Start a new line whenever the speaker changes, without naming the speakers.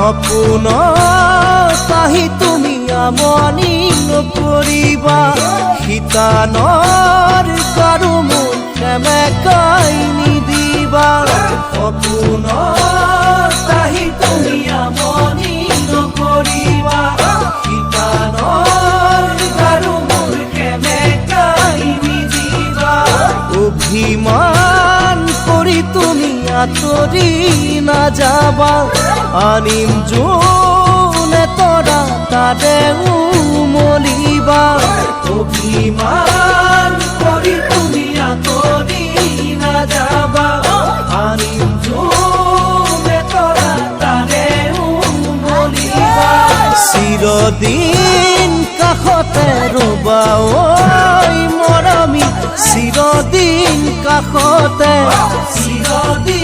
সপোন কাহি তুমি আমনি নকৰিবা শীতানৰ কাৰো মন সেমেকাই নিদিবা সপোন কাহি তুমি আমনি নকৰিবা শীতানৰ কাৰো মন সেমেকাই নিদিবা অভিমান কৰি তুমি আঁতৰি নাযাবা আনিম যোনে তৰা তাতে উমলিবা অভিমান কৰি তুমি আঁতৰি নাযাবা আনিম যোনে তৰা তাতে উমলিবা চিৰদিন কাষতে ৰবা ঐ মৰমী চিৰদিন কাষতে চিৰদিন